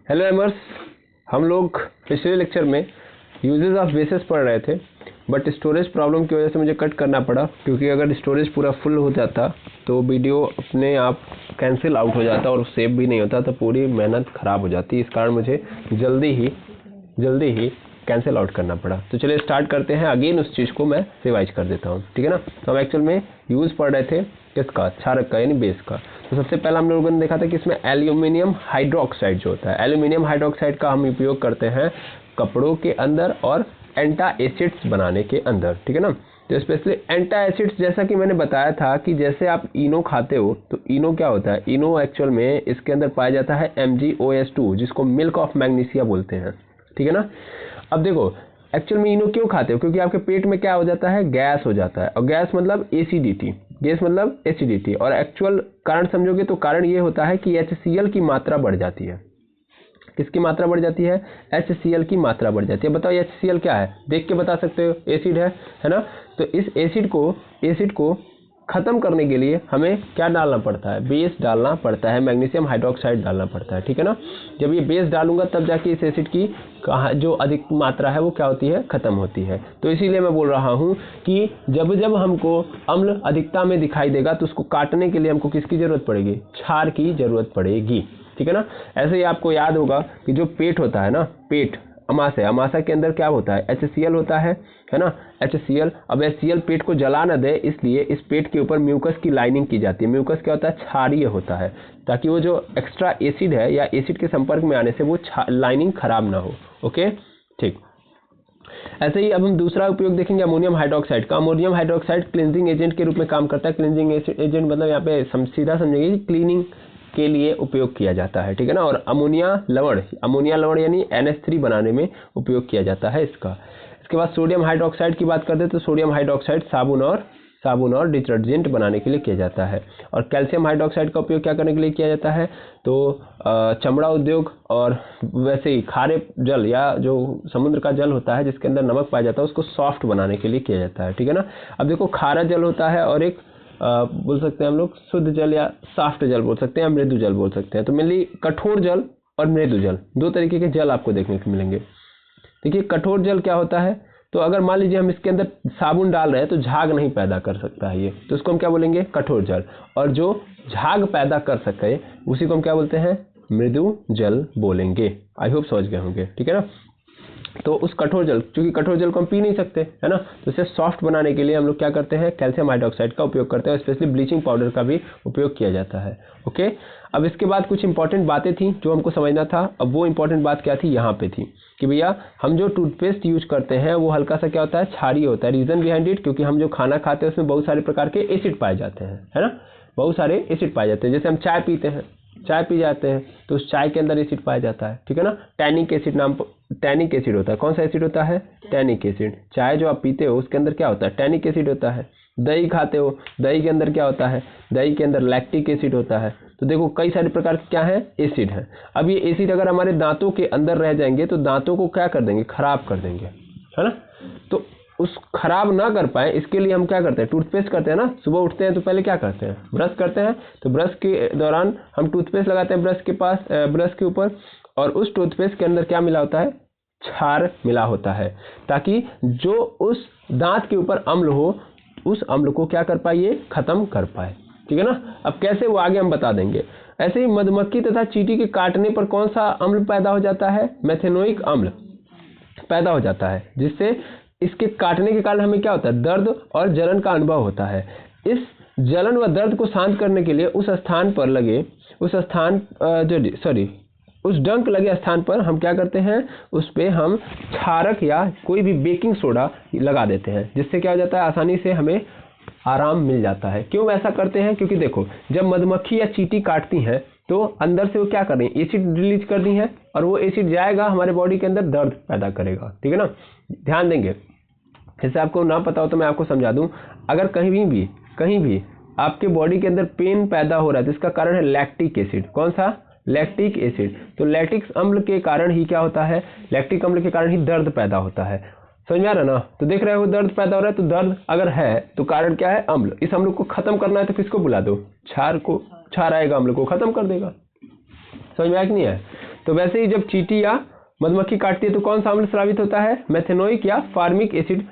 Hello एमर्स, हम लोग पिछले लेक्चर में यूजेस ऑफ बेसिस पढ़ रहे थे, बट स्टोरेज प्रॉब्लम की वजह से मुझे कट करना पड़ा, क्योंकि अगर स्टोरेज पूरा फुल हो जाता तो वीडियो अपने आप कैंसिल आउट हो जाता और सेव भी नहीं होता, तो पूरी मेहनत ख़राब हो जाती। इस कारण मुझे जल्दी ही कैंसिल आउट करना पड़ा। तो चलिए स्टार्ट करते हैं। अगेन उस चीज़ को मैं रिवाइज कर देता हूँ, ठीक है ना। तो हम एक्चुअल में यूज़ पढ़ रहे थे किसका, क्षारक का, यानी बेस का। तो सबसे पहला हम लोगों ने देखा था कि इसमें एल्यूमिनियम हाइड्रोक्साइड जो होता है, एल्यूमिनियम हाइड्रोक्साइड का हम उपयोग करते हैं कपड़ों के अंदर और एंटा एसिड्स बनाने के अंदर, ठीक है ना। तो स्पेशली एंटा एसिड्स, जैसा कि मैंने बताया था कि जैसे आप इनो खाते हो तो इनो क्या होता है, इनो एक्चुअल में इसके अंदर पाया जाता है MgOS2, जिसको मिल्क ऑफ मैग्नीशिया बोलते हैं, ठीक है ना। अब देखो एक्चुअल में इनो क्यों खाते हो, क्योंकि आपके पेट में क्या हो जाता है, गैस हो जाता है, और गैस मतलब एसिडिटी, गैस मतलब एसिडिटी। और एक्चुअल कारण समझोगे तो कारण ये होता है कि HCl की मात्रा बढ़ जाती है। किसकी मात्रा बढ़ जाती है, HCl की मात्रा बढ़ जाती है। बताओ HCl क्या है, देख के बता सकते हो, एसिड है ना। तो इस एसिड को खत्म करने के लिए हमें क्या डालना पड़ता है, बेस डालना पड़ता है, मैग्नीशियम हाइड्रोक्साइड डालना पड़ता है, ठीक है ना। जब ये बेस डालूंगा तब जाके इस एसिड की जो अधिक मात्रा है वो क्या होती है, खत्म होती है। तो इसीलिए मैं बोल रहा हूँ कि जब जब हमको अम्ल अधिकता में दिखाई देगा तो उसको काटने के लिए हमको किसकी जरूरत पड़ेगी, क्षार की जरूरत पड़ेगी, ठीक है ना। ऐसे ही आपको याद होगा कि जो पेट होता है ना, पेट अमाशय, अमाशय के अंदर क्या होता है, HCl होता है ना, HCl। अब HCl पेट को जला न दे, इसलिए इस पेट के ऊपर म्यूकस की लाइनिंग की जाती है। म्यूकस क्या होता है, क्षारीय होता है, ताकि वो जो एक्स्ट्रा एसिड है या एसिड के संपर्क में आने से वो लाइनिंग खराब ना हो। ओके, ठीक। ऐसे ही अब हम दूसरा उपयोग देखेंगे अमोनियम हाइड्रोक्साइड का। अमोनियम हाइड्रोक्साइड क्लींजिंग एजेंट के रूप में काम करता है। क्लींजिंग एजेंट मतलब यहाँ पे सीधा समझेंगे क्लीनिंग के लिए उपयोग किया जाता है, ठीक है ना। और अमोनिया लवण यानी NH3 बनाने में उपयोग किया जाता है इसका। इसके बाद सोडियम हाइड्रोक्साइड की बात करते हैं तो सोडियम हाइड्रोक्साइड साबुन और डिटर्जेंट बनाने के लिए किया जाता है। और कैल्शियम हाइड्रोक्साइड का उपयोग क्या करने के लिए किया जाता है, तो चमड़ा उद्योग और वैसे ही खारे जल या जो समुद्र का जल होता है जिसके अंदर नमक पाया जाता है उसको सॉफ्ट बनाने के लिए किया जाता है, ठीक है ना। अब देखो खारा जल होता है और एक बोल सकते हैं हम लोग शुद्ध जल या सॉफ्ट जल बोल सकते हैं, मृदु जल बोल सकते हैं। तो मेनली कठोर जल और मृदु जल, दो तरीके के जल आपको देखने को मिलेंगे। देखिए कठोर जल क्या होता है, तो अगर मान लीजिए हम इसके अंदर साबुन डाल रहे हैं तो झाग नहीं पैदा कर सकता है ये, तो इसको हम क्या बोलेंगे, कठोर जल। और जो झाग पैदा कर सके उसी को हम क्या बोलते हैं, मृदु जल बोलेंगे। आई होप समझ गए होंगे, ठीक है ना। तो उस कठोर जल, क्योंकि कठोर जल को हम पी नहीं सकते है ना, तो इसे सॉफ्ट बनाने के लिए हम लोग क्या करते हैं, कैल्शियम हाइड्रोक्साइड का उपयोग करते हैं। स्पेशली ब्लीचिंग पाउडर का भी उपयोग किया जाता है। ओके, अब इसके बाद कुछ इंपॉर्टेंट बातें थी जो हमको समझना था। अब वो इंपॉर्टेंट बात क्या थी, यहाँ पे थी कि भैया हम जो टूथपेस्ट यूज करते हैं वो हल्का सा क्या होता है, क्षारीय होता है। रीजन बिहाइंड इट, क्योंकि हम जो खाना खाते हैं उसमें बहुत सारे प्रकार के एसिड पाए जाते हैं, है ना, बहुत सारे एसिड पाए जाते हैं। जैसे हम चाय पीते हैं, चाय पी जाते हैं तो उस चाय के अंदर एसिड पाया जाता है, ठीक है ना। टैनिक एसिड टैनिक एसिड होता है। कौन सा एसिड होता है, टैनिक एसिड। चाय जो आप पीते हो उसके अंदर क्या होता है, टैनिक एसिड होता है। दही खाते हो, दही के अंदर क्या होता है, दही के अंदर लैक्टिक एसिड होता है। तो देखो कई सारे प्रकार के क्या है, एसिड है। अब ये एसिड अगर हमारे दांतों के अंदर रह जाएंगे तो दांतों को क्या कर देंगे, खराब कर देंगे, है ना। तो उस खराब ना कर पाए इसके लिए हम क्या करते हैं, टूथपेस्ट करते हैं ना। सुबह उठते हैं तो पहले क्या करते हैं, ब्रश करते हैं। तो ब्रश के दौरान हम टूथपेस्ट लगाते हैं ब्रश के ऊपर, और उस टूथपेस्ट के अंदर क्या मिला होता है, क्षार मिला होता है, ताकि जो उस दांत के ऊपर अम्ल हो उस अम्ल को क्या कर पाए, खत्म कर पाए, ठीक है ना। अब कैसे वो आगे हम बता देंगे। ऐसे ही मधुमक्खी तथा चींटी के काटने पर कौन सा अम्ल पैदा हो जाता है, मेथेनोइक अम्ल पैदा हो जाता है, जिससे इसके काटने के कारण हमें क्या होता है, दर्द और जलन का अनुभव होता है। इस जलन व दर्द को शांत करने के लिए उस डंक लगे स्थान पर हम क्या करते हैं, उस पे हम क्षारक या कोई भी बेकिंग सोडा लगा देते हैं, जिससे क्या हो जाता है, आसानी से हमें आराम मिल जाता है। क्यों ऐसा करते हैं, क्योंकि देखो जब मधुमक्खी या चींटी काटती हैं तो अंदर से वो क्या कर रही है, एसिड रिलीज कर दी है, और वो एसिड जाएगा हमारे बॉडी के अंदर, दर्द पैदा करेगा, ठीक है ना। ध्यान देंगे, जैसे आपको ना पता हो तो मैं आपको समझा दूं। अगर कहीं भी आपके बॉडी के अंदर पेन पैदा हो रहा है तो इसका कारण है लैक्टिक एसिड। कौन सा, लैक्टिक एसिड। तो लैक्टिक अम्ल के कारण ही क्या होता है, लैक्टिक अम्ल के कारण ही दर्द पैदा होता है। समझ में आ रहा है ना। तो देख रहे हो दर्द पैदा हो रहा है, तो दर्द अगर है तो कारण क्या है, अम्ल। इस अम्ल को खत्म करना है तो किसको बुला दो, क्षार को। क्षार आएगा, अम्ल को खत्म कर देगा। समझ में आया कि नहीं है। तो वैसे ही जब चींटी या मधुमक्खी काटती है तो कौन सा अम्ल स्रावित होता है, मेथेनोइक या फार्मिक एसिड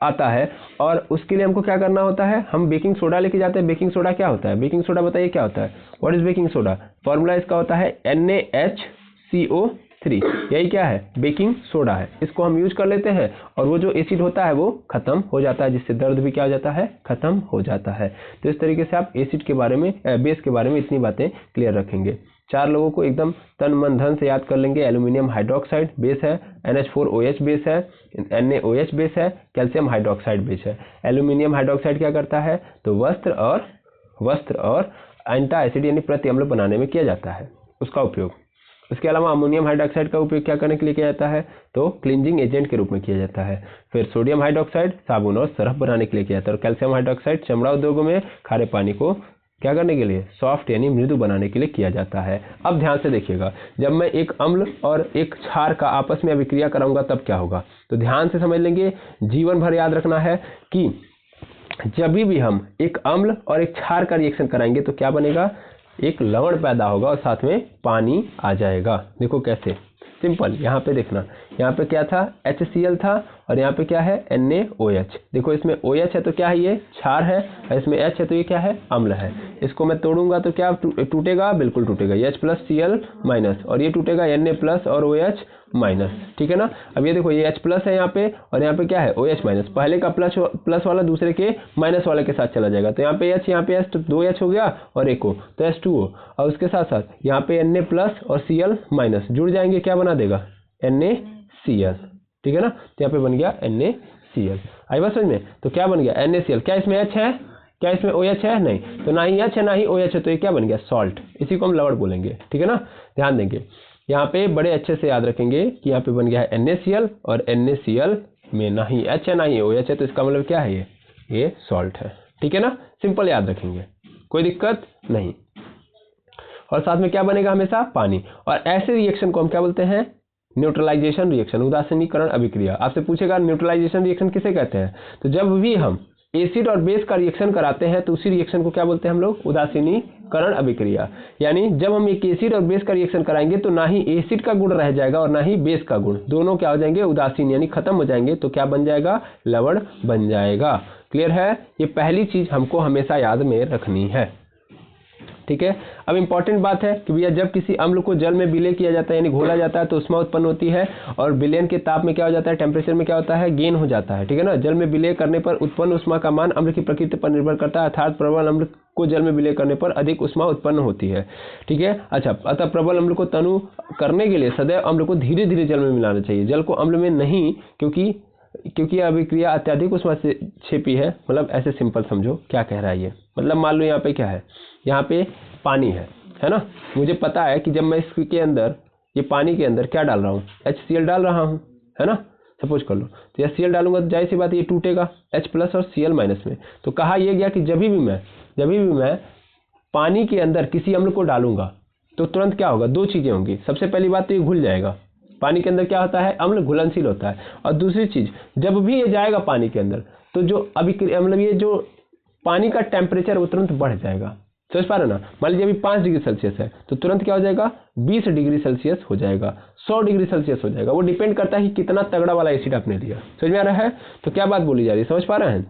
आता है। और उसके लिए हमको क्या करना होता है, हम बेकिंग सोडा लेके जाते हैं। बेकिंग सोडा क्या होता है, बेकिंग सोडा बताइए क्या होता है, what is baking soda, formula इसका होता है NaHCO3, यही क्या है, बेकिंग सोडा है। इसको हम यूज कर लेते हैं और वो जो एसिड होता है वो खत्म हो जाता है, जिससे दर्द भी क्या हो जाता है, खत्म हो जाता है। तो इस तरीके से आप एसिड के बारे में, बेस के बारे में इतनी बातें क्लियर रखेंगे। 4 लोगों को एकदम तन मन धन से याद कर लेंगे। एल्यूमिनियम हाइड्रोक्साइड बेस है, NH4OH बेस है, NaOH बेस है, कैल्शियम हाइड्रोक्साइड बेस है। एल्यूमिनियम हाइड्रोक्साइड क्या करता है, तो वस्त्र और एंटा एसिड यानी प्रति अम्ल बनाने में किया जाता है उसका उपयोग। उसके अलावा अमोनियम हाइड्रोक्साइड का उपयोग क्या करने के लिए किया जाता है, तो क्लींजिंग एजेंट के रूप में किया जाता है। फिर सोडियम हाइड्रोक्साइड साबुन और सरफ बनाने के लिए किया जाता है। और कैल्शियम हाइड्रोक्साइड चमड़ा उद्योगों में खारे पानी को क्या करने के लिए, सॉफ्ट यानी मृदु बनाने के लिए किया जाता है। अब ध्यान से देखिएगा, जब मैं एक अम्ल और एक क्षार का आपस में अभिक्रिया कराऊंगा तब क्या होगा, तो ध्यान से समझ लेंगे। जीवन भर याद रखना है कि जब भी हम एक अम्ल और एक क्षार का रिएक्शन कराएंगे तो क्या बनेगा, एक लवण पैदा होगा और साथ में पानी आ जाएगा। देखो कैसे, सिंपल, यहाँ पे देखना, यहाँ पे क्या था, HCl था और यहाँ पे क्या है, NaOH। देखो इसमें OH है तो क्या है, ये क्षार है, और इसमें H है तो ये क्या है, अम्ल है। इसको मैं तोड़ूंगा तो क्या टूटेगा, बिल्कुल टूटेगा, H+Cl- और ये टूटेगा Na+ और OH-। ठीक है ना। अब ये देखो ये H+ है यहाँ पे और यहाँ पे क्या है, OH-। पहले का प्लस वाला दूसरे के माइनस वाले के साथ चला जाएगा, तो यहाँ पे H, यहाँ पे H, तो 2 H हो गया और एक O, तो H2O। और उसके साथ साथ यहाँ पे Na+ और Cl- जुड़ जाएंगे, क्या बना देगा, NaCl। ठीक है ना, तो यहाँ पे बन गया NaCl। आई बात समझ में, तो क्या बन गया, NaCl। क्या इसमें H है, क्या इसमें OH है, नहीं, तो ना ही H है ना ही OH है, तो ये क्या बन गया, सॉल्ट। इसी को हम लवण बोलेंगे। ठीक है ना, ध्यान देंगे यहाँ पे, बड़े अच्छे से याद रखेंगे कि यहाँ पे बन गया है NaCl और NaCl में ना ही H है ना ही OH है, तो इसका मतलब क्या है, ये सॉल्ट है। ठीक है ना, सिंपल याद रखेंगे, कोई दिक्कत नहीं। और साथ में क्या बनेगा, हमेशा पानी। और ऐसे रिएक्शन को हम क्या बोलते हैं, न्यूट्रलाइजेशन रिएक्शन, उदासीनीकरण अभिक्रिया। आपसे पूछेगा न्यूट्रलाइजेशन रिएक्शन किसे कहते हैं, तो जब भी हम एसिड और बेस का रिएक्शन कराते हैं तो उसी रिएक्शन को क्या बोलते हैं हम लोग, उदासीनीकरण अभिक्रिया। यानी जब हम एक एसिड और बेस का रिएक्शन कराएंगे तो ना ही एसिड का गुण रह जाएगा और ना ही बेस का गुण, दोनों क्या हो जाएंगे, उदासीन यानी खत्म हो जाएंगे, तो क्या बन जाएगा, लवण बन जाएगा। क्लियर है, ये पहली चीज हमको हमेशा याद में रखनी है। ठीक है, अब इंपॉर्टेंट बात है कि भैया जब किसी अम्ल को जल में विलय किया जाता है यानी घोला जाता है तो उष्मा उत्पन्न होती है, और विलयन के ताप में क्या हो जाता है, टेम्परेचर में क्या होता है, गेन हो जाता है। ठीक है ना, जल में विलय करने पर उत्पन्न उष्मा का मान अम्ल की प्रकृति पर निर्भर करता है, अर्थात प्रबल अम्ल को जल में विलय करने पर अधिक उष्मा उत्पन्न होती है। ठीक है, अच्छा, अतः प्रबल अम्ल को तनु करने के लिए सदैव अम्ल को धीरे धीरे जल में मिलाना चाहिए, जल को अम्ल में नहीं, क्योंकि अभिक्रिया अत्यधिक उष्मा से छेपी है। मतलब ऐसे सिंपल समझो क्या कह रहा है ये, मतलब मान लो यहाँ पे क्या है, यहाँ पे पानी है ना, मुझे पता है कि जब मैं इसके अंदर, ये पानी के अंदर क्या डाल रहा हूँ, HCl डाल रहा हूँ, है ना, सपोज कर लो, तो HCl डालूंगा तो जाहिर सी बात ये टूटेगा H+ और Cl- में। तो कहा यह गया कि जब भी मैं पानी के अंदर किसी अम्ल को डालूंगा तो तुरंत क्या होगा, 2 चीजें होंगी। सबसे पहली बात तो ये घुल जाएगा, पानी के अंदर क्या होता है, अम्ल घुलनशील होता है। और दूसरी चीज, जब भी ये जाएगा पानी के अंदर तो जो मतलब ये जो पानी का टेम्परेचर वो तुरंत बढ़ जाएगा। समझ पा रहे ना, मान लीजिए अभी 5 डिग्री सेल्सियस है तो तुरंत क्या हो जाएगा, 20 डिग्री सेल्सियस हो जाएगा, 100 डिग्री सेल्सियस हो जाएगा। वो डिपेंड करता है कि कितना तगड़ा वाला एसिड आपने लिया। समझ में आ रहा है, तो क्या बात बोली जा रही है, समझ पा रहे हैं।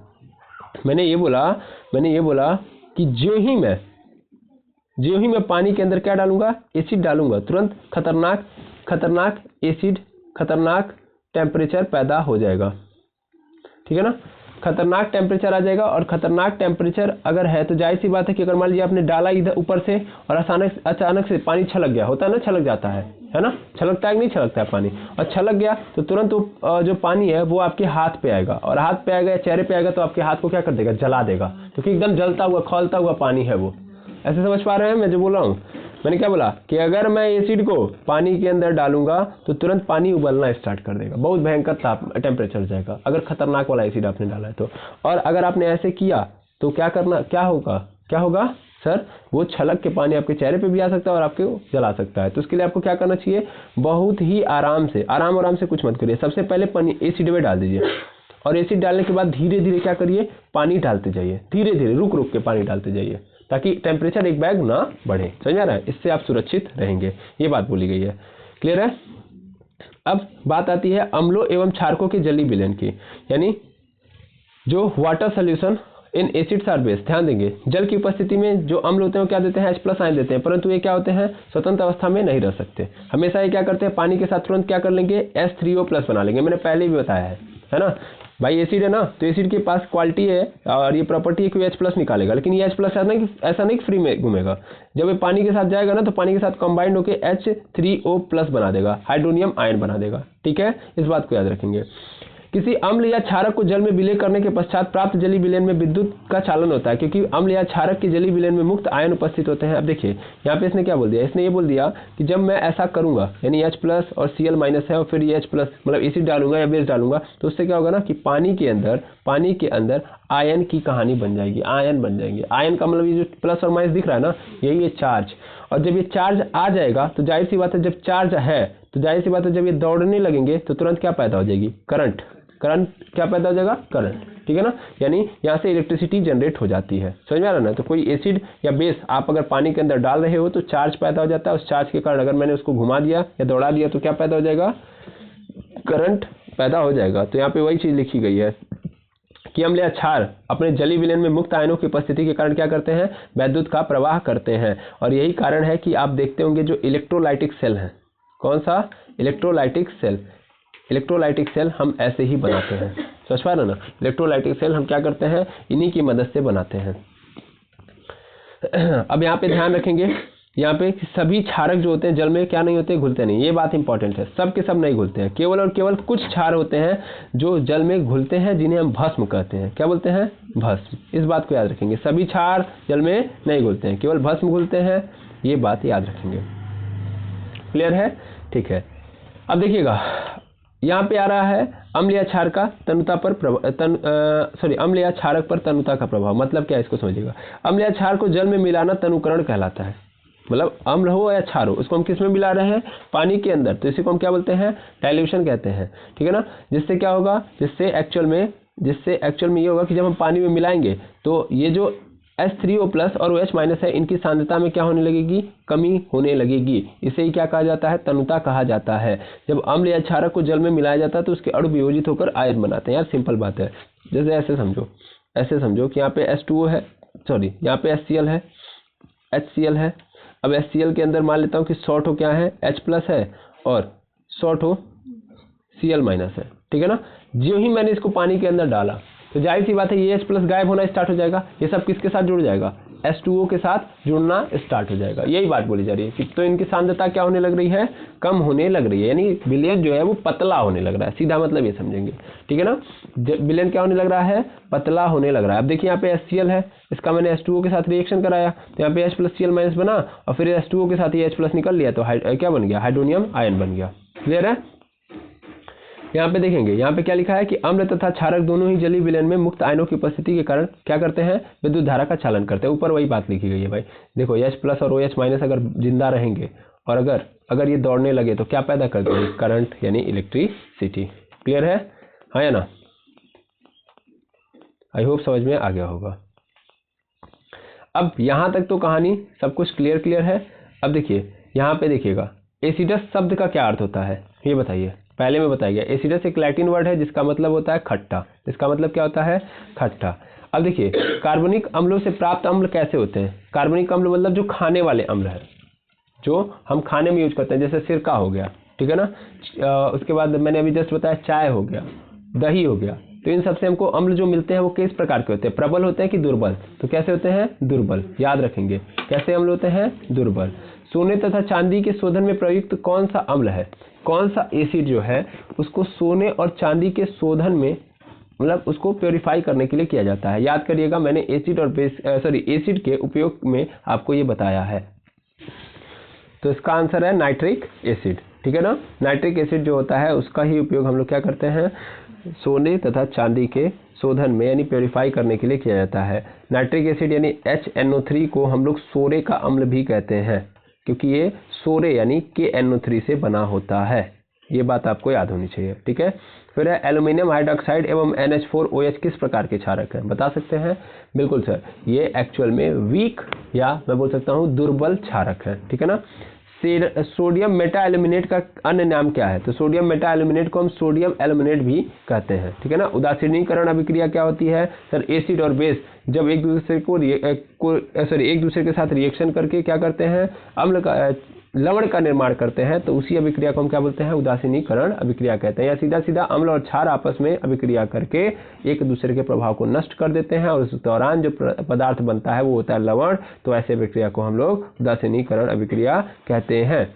मैंने ये बोला कि जो ही मैं पानी के अंदर क्या डालूंगा, एसिड डालूंगा, तुरंत खतरनाक एसिड, खतरनाक टेम्परेचर पैदा हो जाएगा। ठीक है ना, खतरनाक टेम्परेचर आ जाएगा। और खतरनाक टेम्परेचर अगर है तो जाहिर सी बात है कि अगर मान लीजिए आपने डाला इधर ऊपर से और अचानक से पानी छलक गया, होता है ना, छलक जाता है ना, छलकता है कि नहीं छलकता है पानी, और छलक गया तो तुरंत जो पानी है वो आपके हाथ पे आएगा, और हाथ पे आएगा या चेहरे पे आएगा तो आपके हाथ को क्या कर देगा, जला देगा, क्योंकि एकदम जलता हुआ खौलता हुआ पानी है वो। ऐसे समझ पा रहे हैं मैं जो बोल रहा हूँ। मैंने क्या बोला कि अगर मैं एसिड को पानी के अंदर डालूंगा तो तुरंत पानी उबलना स्टार्ट कर देगा, बहुत भयंकर टेम्परेचर जाएगा अगर खतरनाक वाला एसिड आपने डाला है तो। और अगर आपने ऐसे किया तो क्या होगा सर, वो छलक के पानी आपके चेहरे पे भी आ सकता है और आपको जला सकता है। तो उसके लिए आपको क्या करना चाहिए, बहुत ही आराम से कुछ मत करिए। सबसे पहले एसिड में डाल दीजिए, और एसिड डालने के बाद धीरे धीरे क्या करिए, पानी डालते जाइए, धीरे धीरे रुक के पानी डालते जाइए, ताकि टेम्परेचर एक बैग ना बढ़े। समझ आ रहा है, इससे आप सुरक्षित रहेंगे, ये बात बोली गई है। क्लियर है। अब बात आती है अम्लों एवं क्षारकों के जलीय विलयन की, यानी जो water solution in acids or base. ध्यान देंगे जल की उपस्थिति में जो अम्ल होते हैं वो क्या देते हैं, H+ आयन देते हैं, परंतु ये क्या होते हैं, स्वतंत्र अवस्था में नहीं रह सकते। हमेशा ये क्या करते हैं, पानी के साथ तुरंत क्या कर लेंगे, H3O+ बना लेंगे। मैंने पहले भी बताया है ना भाई। एसिड है ना, तो एसिड के पास क्वालिटी है और ये प्रॉपर्टी है कि वो H+ निकालेगा, लेकिन ये H+ ऐसा नहीं फ्री में घूमेगा। जब ये पानी के साथ जाएगा ना तो पानी के साथ कंबाइंड होकर H3O+ बना देगा, हाइड्रोनियम आयन बना देगा। ठीक है, इस बात को याद रखेंगे। किसी अम्ल या क्षारक को जल में विलय करने के पश्चात प्राप्त जलीय विलयन में विद्युत का चालन होता है, क्योंकि अम्ल या क्षारक के जलीय विलयन में मुक्त आयन उपस्थित होते हैं। अब देखिए यहाँ पे इसने क्या बोल दिया, इसने ये बोल दिया कि जब मैं ऐसा करूंगा, यानी H+ और Cl- है और फिर ये H+ मतलब एसिड डालूंगा या बेस डालूंगा, तो उससे क्या होगा ना कि पानी के अंदर आयन की कहानी बन जाएगी, आयन बन जाएंगे। आयन का मतलब ये जो प्लस और माइनस दिख रहा है ना, यही है चार्ज। और जब ये चार्ज आ जाएगा तो जाहिर सी बात है, जब चार्ज है तो जाहिर सी बात है जब ये दौड़ने लगेंगे तो तुरंत क्या पैदा हो जाएगी, करंट क्या पैदा हो जाएगा, करंट। ठीक है ना, यानी यहाँ से इलेक्ट्रिसिटी जनरेट हो जाती है। समझ में आ रहा है ना। तो कोई एसिड या बेस आप अगर पानी के अंदर डाल रहे हो तो चार्ज पैदा हो जाता है, उस चार्ज के कारण अगर मैंने उसको घुमा दिया या दौड़ा दिया तो क्या पैदा हो जाएगा, करंट पैदा हो जाएगा। तो यहाँ पे वही चीज लिखी गई है कि अम्ल या क्षार अपने जलीय विलयन में मुक्त आयनों की उपस्थिति के कारण क्या करते हैं, वैद्युत का प्रवाह करते हैं। और यही कारण है कि आप देखते होंगे जो इलेक्ट्रोलाइटिक सेल है, कौन सा, इलेक्ट्रोलाइटिक सेल हम ऐसे ही बनाते हैं। समझ पा रहे ना, इलेक्ट्रोलाइटिक सेल हम क्या करते हैं, इन्हीं की मदद से बनाते हैं। अब यहाँ पे ध्यान रखेंगे, यहाँ पे सभी क्षारक जो होते हैं जल में क्या नहीं होते, घुलते नहीं। ये बात इंपॉर्टेंट है, सब के सब नहीं घुलते हैं, केवल और केवल कुछ क्षार होते हैं जो जल में घुलते हैं, जिन्हें हम भस्म कहते हैं। क्या बोलते हैं, भस्म। इस बात को याद रखेंगे, सभी क्षार जल में नहीं घुलते हैं, केवल भस्म घुलते हैं, ये बात याद रखेंगे। क्लियर है, ठीक है। अब देखिएगा यहाँ पे आ रहा है अम्ल या क्षार का तनुता पर अम्ल या क्षारक पर तनुता का प्रभाव। मतलब क्या है, इसको समझिएगा। अम्ल या क्षार को जल में मिलाना तनुकरण कहलाता है। मतलब अम्ल हो या क्षार हो, उसको हम किस में मिला रहे हैं, पानी के अंदर, तो इसी को हम क्या बोलते हैं, डाइल्यूशन कहते हैं। ठीक है ना। जिससे क्या होगा, जिससे एक्चुअल में ये होगा कि जब हम पानी में मिलाएंगे तो ये जो H3O+ और OH- है, इनकी सांद्रता में क्या होने लगेगी, कमी होने लगेगी। इसे ही क्या कहा जाता है, तनुता कहा जाता है। जब अम्ल या क्षारक को जल में मिलाया जाता है तो उसके अणु वियोजित होकर आयन बनाते हैं। यार सिंपल बात है, जैसे ऐसे समझो कि यहाँ पे H2O है, सॉरी यहाँ पे HCl है, HCl है। अब HCl के अंदर मान लेता हूँ कि शॉर्ट हो क्या है, H+ है और शॉर्ट हो Cl- है। ठीक है ना। जो ही मैंने इसको पानी के अंदर डाला तो जाहिर सी बात है ये H+ गायब होना स्टार्ट हो जाएगा। ये सब किसके साथ जुड़ जाएगा, H2O के साथ जुड़ना स्टार्ट हो जाएगा। यही बात बोली जा रही है कि तो इनकी सांद्रता क्या होने लग रही है, कम होने लग रही है, यानी विलयन जो है वो पतला होने लग रहा है। सीधा मतलब ये समझेंगे। ठीक है ना, विलयन क्या होने लग रहा है, पतला होने लग रहा है। अब देखिए यहाँ पे HCl है, इसका मैंने H2O के साथ रिएक्शन कराया तो यहाँ पे H+ Cl- बना और फिर H2O के साथ ये H+ निकल लिया तो क्या बन गया, हाइड्रोनियम आयन बन गया। क्लियर है। यहाँ पे देखेंगे, यहाँ पे क्या लिखा है कि अम्ल तथा क्षारक दोनों ही जलीय विलयन में मुक्त आयनों की उपस्थिति के कारण क्या करते हैं, विद्युत धारा का चालन करते हैं। ऊपर वही बात लिखी गई है भाई। देखो H+ और OH- अगर जिंदा रहेंगे और अगर ये दौड़ने लगे तो क्या पैदा करते हैं, करंट यानी इलेक्ट्रिसिटी। क्लियर है, हाँ या ना। आई होप समझ में आ गया होगा। अब यहाँ तक तो कहानी सब कुछ क्लियर है। अब देखिए यहाँ पे देखिएगा, एसिडस शब्द का क्या अर्थ होता है, ये बताइए। पहले में बताया गया, एसिडस एक लैटिन वर्ड है जिसका मतलब होता है खट्टा। इसका मतलब क्या होता है, खट्टा। अब देखिए कार्बनिक अम्लों से प्राप्त अम्ल कैसे होते हैं। कार्बनिक अम्ल मतलब जो खाने वाले अम्ल है, जो हम खाने में यूज करते हैं, जैसे सिरका हो गया। ठीक है ना। उसके बाद मैंने अभी जस्ट बताया चाय हो गया, दही हो गया। तो इन सबसे हमको अम्ल जो मिलते हैं वो किस प्रकार के होते हैं, प्रबल होते हैं कि दुर्बल। तो कैसे होते हैं, दुर्बल। याद रखेंगे कैसे अम्ल होते हैं, दुर्बल। सोने तथा चांदी के शोधन में प्रयुक्त कौन सा अम्ल है, कौन सा एसिड जो है उसको सोने और चांदी के शोधन में, मतलब उसको प्योरीफाई करने के लिए किया जाता है। याद करिएगा मैंने एसिड के उपयोग में आपको ये बताया है। तो इसका आंसर है नाइट्रिक एसिड। ठीक है ना। नाइट्रिक एसिड जो होता है उसका ही उपयोग हम लोग क्या करते हैं, सोने तथा चांदी के शोधन में यानी प्योरीफाई करने के लिए किया जाता है। नाइट्रिक एसिड यानी HNO3 को हम लोग सोरे का अम्ल भी कहते हैं, क्योंकि ये सोरे यानी KNO3 से बना होता है। ये बात आपको याद होनी चाहिए। ठीक है। फिर है एल्यूमिनियम हाइड्रोक्साइड एवं NH4OH किस प्रकार के क्षारक हैं, बता सकते हैं। बिल्कुल सर, ये एक्चुअल में वीक या मैं बोल सकता हूँ दुर्बल क्षारक है। ठीक है ना। सोडियम मेटा एल्यूमिनेट का अन्य नाम क्या है? तो सोडियम मेटा एल्यूमिनेट को हम सोडियम एल्यूमिनेट भी कहते हैं, ठीक है ना। उदासीनीकरण अभिक्रिया क्या होती है सर? एसिड और बेस जब एक दूसरे के साथ रिएक्शन करके क्या करते हैं, लवण का निर्माण करते हैं, तो उसी अभिक्रिया को हम क्या बोलते हैं? उदासीनीकरण अभिक्रिया कहते हैं। या सीधा सीधा अम्ल और क्षार आपस में अभिक्रिया करके एक दूसरे के प्रभाव को नष्ट कर देते हैं और उस दौरान जो पदार्थ बनता है वो होता है लवण। तो ऐसे अभिक्रिया को हम लोग उदासीनीकरण अभिक्रिया कहते हैं।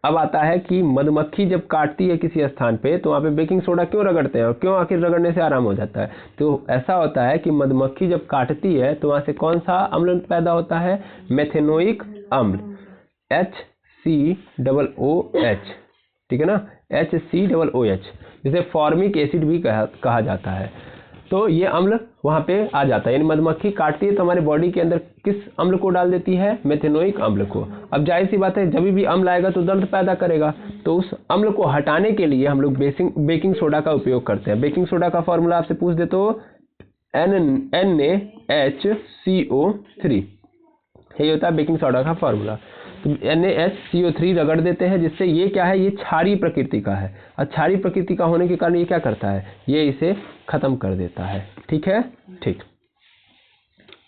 अब आता है कि मधुमक्खी जब काटती है किसी स्थान पे तो वहाँ पे बेकिंग सोडा क्यों रगड़ते हैं और क्यों आखिर रगड़ने से आराम हो जाता है? तो ऐसा होता है कि मधुमक्खी जब काटती है तो वहाँ से कौन सा अम्ल पैदा होता है? मेथेनोइक अम्ल, HCOOH, ठीक है ना, HCOOH, जिसे फॉर्मिक एसिड भी कहा जाता है। तो ये अम्ल वहाँ पे आ जाता है, यानी मधुमक्खी काटती है तो हमारे बॉडी के अंदर किस अम्ल को डाल देती है? मेथेनोइक अम्ल को। अब जाहिर सी बात है जब भी अम्ल आएगा तो दर्द पैदा करेगा, तो उस अम्ल को हटाने के लिए हम लोग बेकिंग सोडा का उपयोग करते हैं। बेकिंग सोडा का फॉर्मूला आपसे पूछ दे तो NaHCO3, यही होता है बेकिंग सोडा का फॉर्मूला। तो NaHCO3 रगड़ देते हैं, जिससे ये क्या है? ये क्षारीय प्रकृति का है और क्षारीय प्रकृति का होने के कारण ये क्या करता है? ये इसे खत्म कर देता है, ठीक है। ठीक,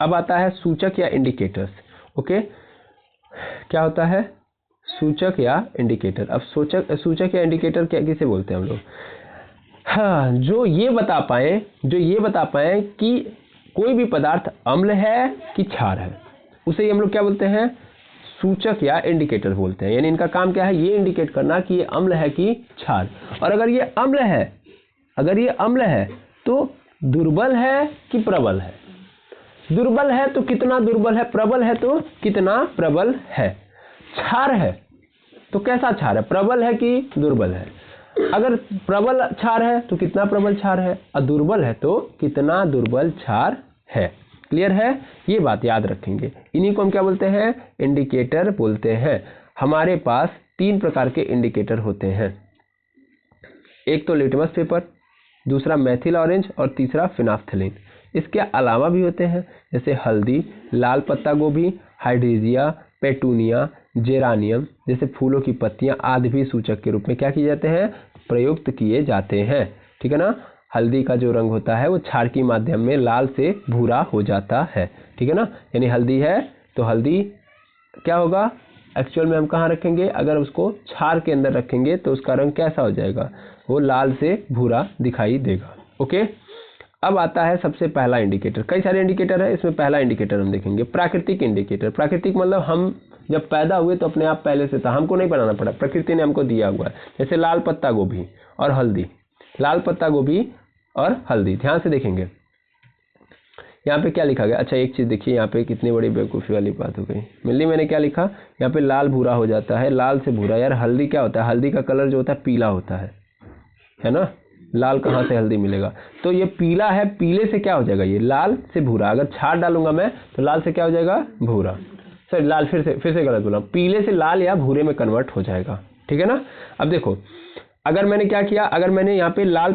अब आता है सूचक या इंडिकेटर्स। ओके, क्या होता है? सूचक या इंडिकेटर। अब सूचक या इंडिकेटर क्या किसे बोलते हैं हम लोग? हाँ, जो ये बता पाए कि कोई भी पदार्थ अम्ल है कि क्षार है, उसे ही हम लोग क्या बोलते हैं? सूचक या इंडिकेटर बोलते हैं। यानी इनका काम क्या है? ये इंडिकेट करना कि ये अम्ल है कि क्षार। और अगर ये अम्ल है तो दुर्बल है कि प्रबल है? दुर्बल है तो कितना दुर्बल है, प्रबल है तो कितना प्रबल है। क्षार है तो कैसा क्षार है? प्रबल है कि दुर्बल है? अगर प्रबल क्षार है तो कितना प्रबल क्षार है, और दुर्बल है तो कितना दुर्बल क्षार है। क्लियर है? ये बात याद रखेंगे। इन्हीं को हम क्या बोलते हैं? इंडिकेटर बोलते हैं। हमारे पास 3 प्रकार के इंडिकेटर होते हैं। एक तो लिटमस पेपर, दूसरा मैथिल ऑरेंज और तीसरा फिनाफ्थलीन। इसके अलावा भी होते हैं जैसे हल्दी, लाल पत्ता गोभी, हाइड्रेजिया, पेटूनिया, जेरानियम जैसे फूलों की पत्तियां आदि भी सूचक के रूप में क्या किए जाते हैं? प्रयुक्त किए जाते हैं, ठीक है ना। हल्दी का जो रंग होता है वो क्षार के माध्यम में लाल से भूरा हो जाता है, ठीक है ना। यानी हल्दी है तो हल्दी क्या होगा? एक्चुअल में हम कहाँ रखेंगे? अगर उसको क्षार के अंदर रखेंगे तो उसका रंग कैसा हो जाएगा? वो लाल से भूरा दिखाई देगा। ओके, अब आता है सबसे पहला इंडिकेटर। कई सारे इंडिकेटर है, इसमें पहला इंडिकेटर हम देखेंगे प्राकृतिक इंडिकेटर। प्राकृतिक मतलब हम जब पैदा हुए तो अपने आप पहले से था, हमको नहीं बनाना पड़ा, प्रकृति ने हमको दिया हुआ है। जैसे लाल पत्ता गोभी और हल्दी, लाल पत्ता गोभी और हल्दी। ध्यान से देखेंगे यहाँ पे क्या लिखा गया। अच्छा, एक चीज़ देखिए, यहाँ पे कितनी बड़ी बेवकूफ़ी वाली बात हो गई। मिलनी मैंने क्या लिखा यहाँ पे? लाल भूरा हो जाता है, लाल से भूरा। यार हल्दी क्या होता है? हल्दी का कलर जो होता है पीला होता है ना। लाल कहाँ से हल्दी मिलेगा? तो ये पीला है, पीले से क्या हो जाएगा? ये लाल से भूरा। अगर क्षार डालूंगा मैं तो लाल से क्या हो जाएगा? भूरा। सर लाल फिर से गलत बोला, पीले से लाल या भूरे में कन्वर्ट हो जाएगा, ठीक है ना। अब देखो, अगर मैंने क्या किया, अगर मैंने यहाँ पे लाल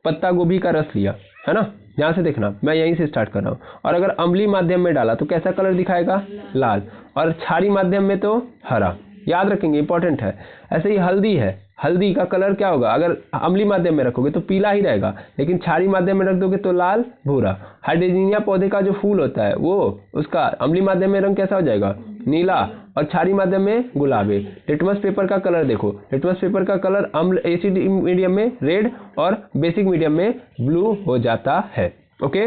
पत्ता गोभी का रस लिया है ना, ध्यान से देखना, मैं यहीं से स्टार्ट कर रहा हूँ, और अगर अम्लीय माध्यम में डाला तो कैसा कलर दिखाएगा? लाल। और क्षारीय माध्यम में तो हरा। याद रखेंगे, इंपॉर्टेंट है। ऐसे ही हल्दी है, हल्दी का कलर क्या होगा? अगर अम्लीय माध्यम में रखोगे तो पीला ही रहेगा, लेकिन क्षारीय माध्यम में रख दोगे तो लाल भूरा। हाइड्रेजिया पौधे का जो फूल होता है वो उसका अम्लीय माध्यम में रंग कैसा हो जाएगा? नीला, और क्षारीय माध्यम में गुलाबी। लिटमस पेपर का कलर देखो, लिटमस पेपर का कलर अम्ल एसिड मीडियम में रेड और बेसिक मीडियम में ब्लू हो जाता है। ओके,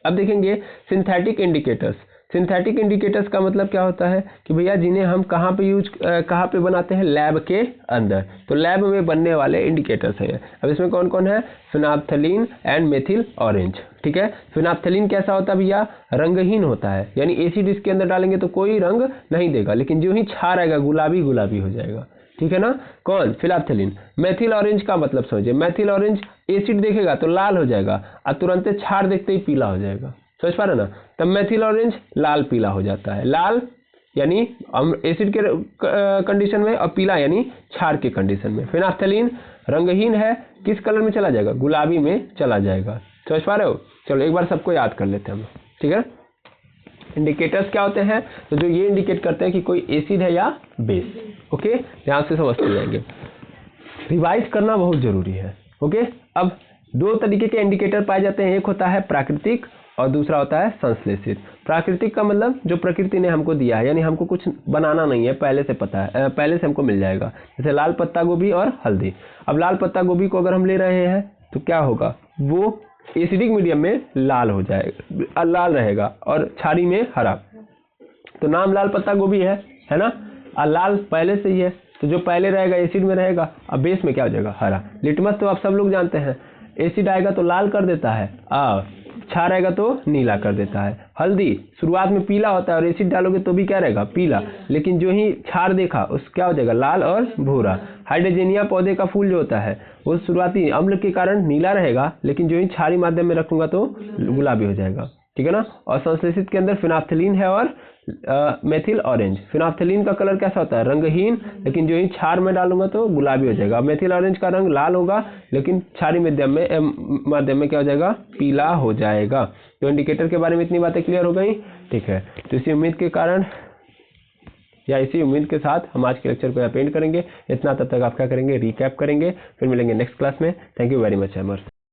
अब देखेंगे सिंथेटिक इंडिकेटर्स। सिंथेटिक इंडिकेटर्स का मतलब क्या होता है कि भैया जिन्हें हम कहाँ पे बनाते हैं? लैब के अंदर। तो लैब में बनने वाले इंडिकेटर्स हैं। अब इसमें कौन कौन है? फिनाफ्थलीन एंड मेथिल ऑरेंज, ठीक है। फिनाफ्थलीन कैसा होता है भैया? रंगहीन होता है, यानी एसिड इसके अंदर डालेंगे तो कोई रंग नहीं देगा, लेकिन जो ही क्षार आएगा गुलाबी गुलाबी हो जाएगा, ठीक है ना। कौन? फिनाफ्थलीन। मेथिल ऑरेंज का मतलब समझिए, मेथिल ऑरेंज एसिड देखेगा तो लाल हो जाएगा और तुरंत क्षार देखते ही पीला हो जाएगा, समझ पा रहे ना। तब मेथिल ऑरेंज लाल पीला हो जाता है। लाल यानी एसिड के कंडीशन में, और पीला यानी क्षार के कंडीशन में। फिनाफ्थलीन रंगहीन है, किस कलर में चला जाएगा? गुलाबी में चला जाएगा, समझ पा रहे हो। चलो एक बार सबको याद कर लेते हैं हम, ठीक है। इंडिकेटर्स क्या होते हैं, तो जो ये इंडिकेट करते हैं कि कोई एसिड है या बेस। ओके, ध्यान से समझते जाएंगे। रिवाइज करना बहुत जरूरी है। ओके, अब दो तरीके के इंडिकेटर पाए जाते हैं, एक होता है प्राकृतिक और दूसरा होता है संश्लेषित। प्राकृतिक का मतलब जो प्रकृति ने हमको दिया है, यानी हमको कुछ बनाना नहीं है, पहले से पता है, पहले से हमको मिल जाएगा, जैसे लाल पत्ता गोभी और हल्दी। अब लाल पत्ता गोभी को अगर हम ले रहे हैं तो क्या होगा, वो एसिडिक मीडियम में लाल हो जाएगा, लाल रहेगा और क्षारीय में हरा। तो नाम लाल पत्ता गोभी है ना, और लाल पहले से ही है, तो जो पहले रहेगा एसिड में रहेगा, अब बेस में क्या हो जाएगा, हरा। लिटमस तो आप सब लोग जानते हैं, एसिड आएगा तो लाल कर देता है, क्षार आएगा तो नीला कर देता है। हल्दी शुरुआत में पीला होता है और एसिड डालोगे तो भी क्या रहेगा, पीला, लेकिन जो ही क्षार देखा उस क्या हो जाएगा, लाल और भूरा। हाइड्रोजेनिया पौधे का फूल जो होता है वो शुरुआती अम्ल के कारण नीला रहेगा, लेकिन जो ही क्षारीय माध्यम में रखूंगा तो गुलाबी हो जाएगा, ठीक है ना। और संश्लेषित के अंदर फिनाफ्थलीन है और मेथिल ऑरेंज। फिनाफ्थलीन का कलर कैसा होता है, रंगहीन, लेकिन जो ही क्षार में डालूंगा तो गुलाबी हो जाएगा। मेथिल ऑरेंज का रंग लाल होगा, लेकिन क्षारीय माध्यम में क्या हो जाएगा, पीला हो जाएगा। तो इंडिकेटर के बारे में इतनी बातें क्लियर हो गई, ठीक है। तो इसी उम्मीद के कारण या इसी उम्मीद के साथ हम आज के लेक्चर को यहाँ पेंड करेंगे। इतना, तब तक आप क्या करेंगे, रिकैप करेंगे, फिर मिलेंगे नेक्स्ट क्लास में। Thank you very much.